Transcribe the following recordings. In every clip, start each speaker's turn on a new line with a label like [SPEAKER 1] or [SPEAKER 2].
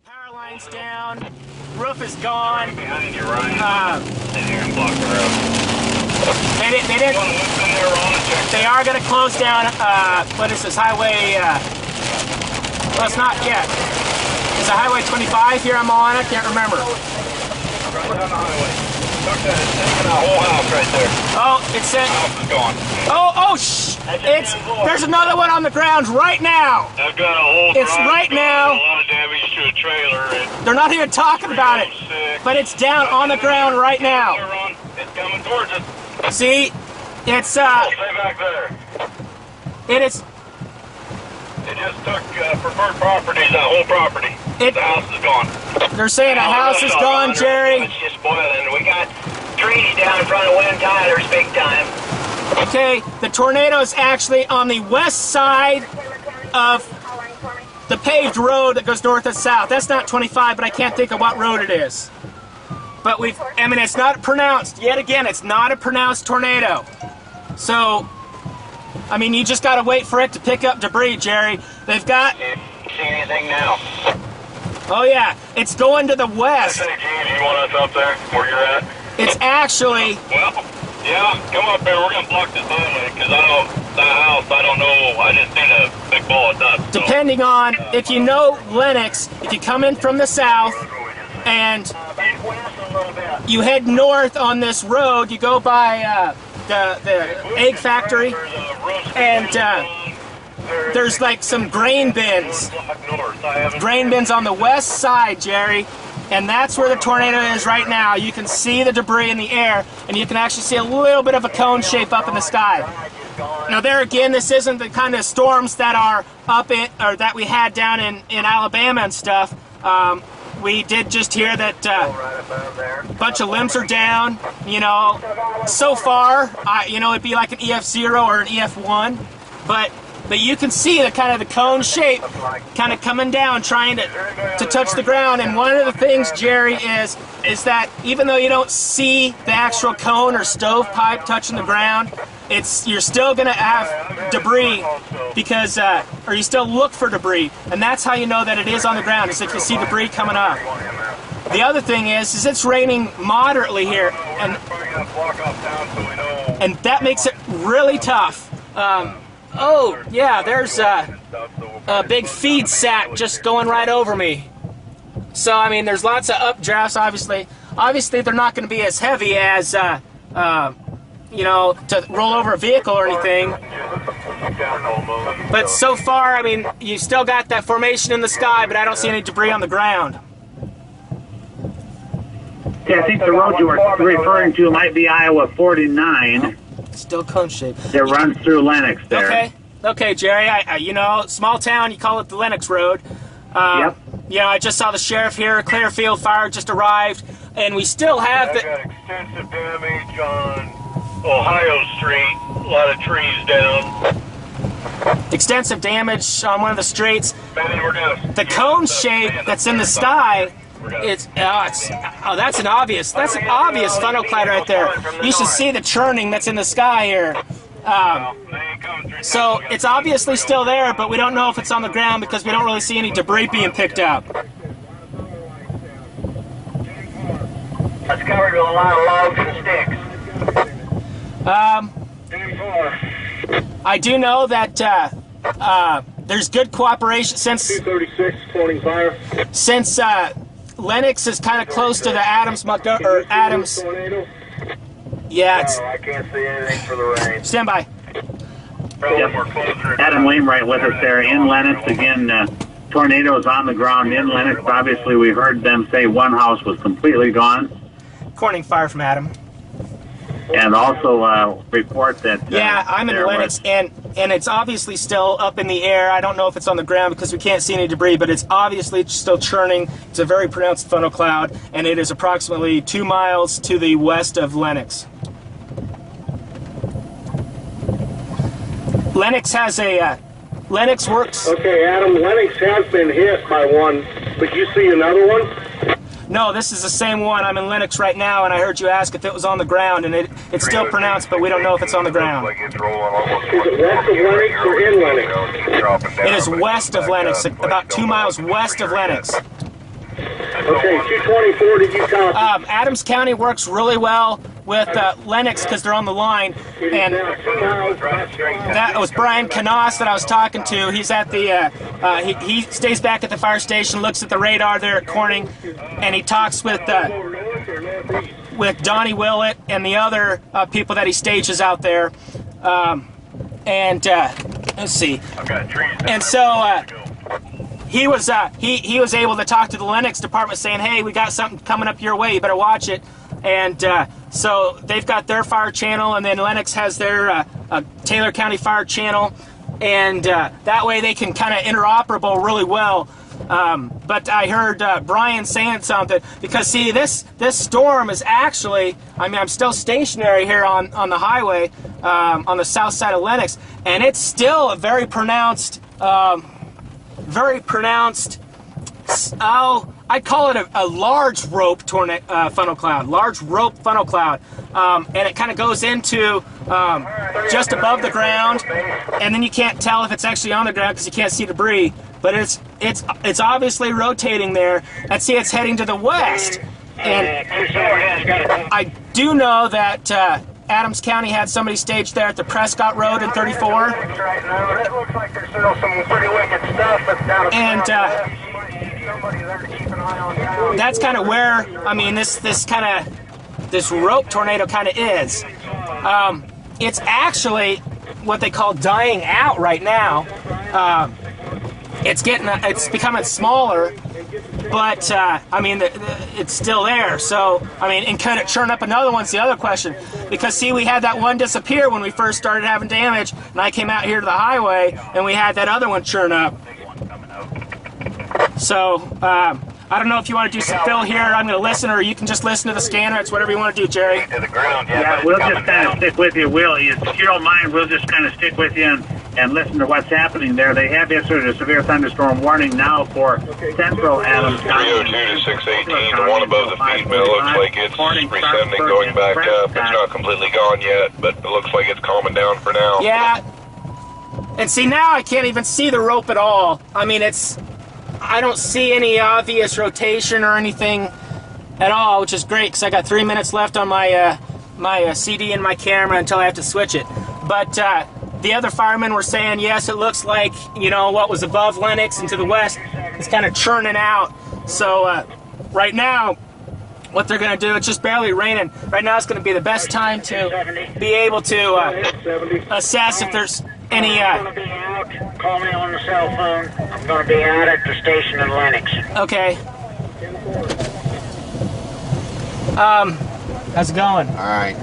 [SPEAKER 1] Power line's down, roof is gone.
[SPEAKER 2] Behind you, Ryan. Sit here and block the road.
[SPEAKER 1] They didn't. They are going to close down. What is this highway? Well, it's not yet. Is it Highway 25 here I'm on? I can't remember.
[SPEAKER 2] Right down the highway. Look at it. It's in a whole house right there.
[SPEAKER 1] Oh, it's in.
[SPEAKER 2] The house is gone.
[SPEAKER 1] Oh, shh! There's another one on the ground right now.
[SPEAKER 2] I've got a whole.
[SPEAKER 1] It's right now.
[SPEAKER 2] A lot of damage to a trailer.
[SPEAKER 1] They're not even talking about it, but it's down on the ground right now.
[SPEAKER 2] It's coming towards us.
[SPEAKER 1] See, it's
[SPEAKER 2] Stay back there.
[SPEAKER 1] it is.
[SPEAKER 2] It just took preferred properties, that whole property. The house is gone.
[SPEAKER 1] They're saying a house is gone, Jerry.
[SPEAKER 2] It's just boiling. We got trees down in front of Win Tyler's big time.
[SPEAKER 1] Okay, the tornado is actually on the west side of the paved road that goes north and south. That's not 25, but I can't think of what road it is. But it's not pronounced. Yet again, it's not a pronounced tornado. So, I mean, you just got to wait for it to pick up debris, Jerry. They've got...
[SPEAKER 2] See anything now?
[SPEAKER 1] Oh, yeah. It's going to the west.
[SPEAKER 2] You want us up there where you're at?
[SPEAKER 1] It's actually...
[SPEAKER 2] Well, yeah, come up there. We're going to block this highway because that house, I don't know. I just seen a big ball of dust. So.
[SPEAKER 1] Depending on, if you know Lenox, if you come in from the south and you head north on this road, you go by the egg factory, and there's like some grain bins. Grain bins on the west side, Jerry, and that's where the tornado is right now. You can see the debris in the air, and you can actually see a little bit of a cone shape up in the sky. Now there again, this isn't the kind of storms that are up in, or that we had down in Alabama and stuff. We did just hear that a bunch of limbs are down. You know, so far, it'd be like an EF0 or an EF1, but you can see the kind of the cone shape kind of coming down, trying to touch the ground. And one of the things, Jerry, is that even though you don't see the actual cone or stovepipe touching the ground, you're still going to have debris because, or you still look for debris, and that's how you know that it is on the ground, is if you see debris coming up. The other thing is it's raining moderately here, and that makes it really tough. Oh, yeah, there's a big feed sack just going right over me. So, I mean, there's lots of updrafts, obviously. Obviously, they're not going to be as heavy as, to roll over a vehicle or anything. But so far, I mean, you still got that formation in the sky, but I don't see any debris on the ground.
[SPEAKER 3] Yeah, I think the road you were referring to might be Iowa 49.
[SPEAKER 1] Still cone shaped.
[SPEAKER 3] That runs through Lenox there.
[SPEAKER 1] Okay, Jerry. Small town, you call it the Lenox Road.
[SPEAKER 3] Yep.
[SPEAKER 1] I just saw the sheriff here. Clearfield Fire just arrived, and we still have the...
[SPEAKER 2] got extensive damage on Ohio Street. A lot of trees down.
[SPEAKER 1] Extensive damage on one of the streets. The cone shape that's in the sky. That's an obvious funnel cloud right there. You should see the churning that's in the sky here. So it's obviously still there, but we don't know if it's on the ground because we don't really see any debris being picked up.
[SPEAKER 2] That's covered with a lot of logs and sticks.
[SPEAKER 1] I do know that there's good cooperation since
[SPEAKER 2] 236 holding fire.
[SPEAKER 1] Since Lenox is kind of close to the Adams. Yeah, it's...
[SPEAKER 2] I can't see anything for the rain.
[SPEAKER 1] Stand by.
[SPEAKER 3] Yep. Adam Wainwright with us there in Lenox. Again, tornadoes on the ground in Lenox. Obviously, we heard them say one house was completely gone.
[SPEAKER 1] Corning fire from Adam.
[SPEAKER 3] And also report that...
[SPEAKER 1] yeah, I'm in Lenox, and it's obviously still up in the air. I don't know if it's on the ground because we can't see any debris, but it's obviously still churning. It's a very pronounced funnel cloud, and it is approximately 2 miles to the west of Lenox. Lenox has a... Lenox works...
[SPEAKER 4] Okay, Adam, Lenox has been hit by one, but you see another one?
[SPEAKER 1] No, this is the same one. I'm in Lenox right now, and I heard you ask if it was on the ground, and it's still pronounced, but we don't know if it's on the ground.
[SPEAKER 4] Is it west of Lenox or in Lenox?
[SPEAKER 1] It is west of Lenox, about 2 miles west of Lenox.
[SPEAKER 4] Okay, 224, did you copy?
[SPEAKER 1] Adams County works really well with Lennox because they're on the line, and that was Brian Canas that I was talking to. He's at the he stays back at the fire station, looks at the radar there at Corning, and he talks with Donnie Willett and the other people that he stages out there. Let's see. And so he was able to talk to the Lennox department saying, hey, we got something coming up your way, you better watch it. And so they've got their fire channel, and then Lennox has their Taylor County Fire channel, and that way they can kind of interoperable really well. But I heard Brian saying something, because see, this storm is actually, I mean, I'm still stationary here on the highway on the south side of Lennox, and it's still a very pronounced, I call it a large rope funnel cloud, and it kind of goes into just above the ground, and then you can't tell if it's actually on the ground because you can't see debris. But it's obviously rotating there, and see, it's heading to the west. And I do know that Adams County had somebody staged there at the Prescott Road in 34. And that's kind of where, I mean, this rope tornado kind of is. It's actually what they call dying out right now. It's becoming smaller, but I mean, it's still there. So I mean, and could it churn up another one's the other question, because see, we had that one disappear when we first started having damage, and I came out here to the highway, and we had that other one churn up. So I don't know if you want to do some fill here. I'm going to listen, or you can just listen to the scanner. It's whatever you want to do, Jerry.
[SPEAKER 3] Yeah, we'll just kind of stick with you, Will. If you don't mind, we'll just kind of stick with you and listen to what's happening there. They have issued a severe thunderstorm warning now for central Adams County.
[SPEAKER 2] 302 to 618, the one above the feed mill looks like it's rescending, going back up. It's not completely gone yet, but it looks like it's calming down for now.
[SPEAKER 1] Yeah. And see, now I can't even see the rope at all. I mean, I don't see any obvious rotation or anything at all, which is great because I got 3 minutes left on my my CD and my camera until I have to switch it. But the other firemen were saying, yes, it looks like, you know, what was above Lennox and to the west is kind of churning out. So right now, what they're going to do, it's just barely raining. Right now it's going to be the best time to be able to assess if there's any...
[SPEAKER 5] I'm going to be out. Call me on the cell phone. I'm going to be out at the station in Lennox.
[SPEAKER 1] Okay. How's it going?
[SPEAKER 6] All right.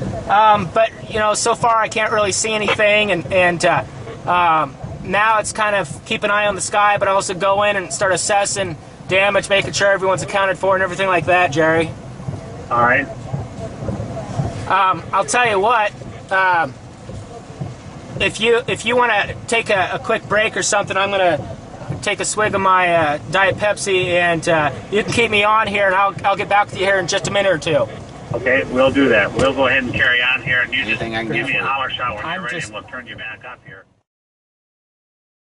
[SPEAKER 1] But, you know, so far I can't really see anything, and now it's kind of keep an eye on the sky, but also go in and start assessing damage, making sure everyone's accounted for and everything like that, Jerry.
[SPEAKER 3] All right.
[SPEAKER 1] I'll tell you what, if you want to take a quick break or something, I'm going to take a swig of my Diet Pepsi, and you can keep me on here, and I'll get back with you here in just a minute or two.
[SPEAKER 3] Okay, we'll do that. We'll go ahead and carry on here, and you just
[SPEAKER 6] Anything I can do
[SPEAKER 3] give me
[SPEAKER 6] for
[SPEAKER 3] a
[SPEAKER 6] you?
[SPEAKER 3] holler shot when
[SPEAKER 1] I'm
[SPEAKER 3] you're ready,
[SPEAKER 1] just-
[SPEAKER 3] and we'll turn you back up here.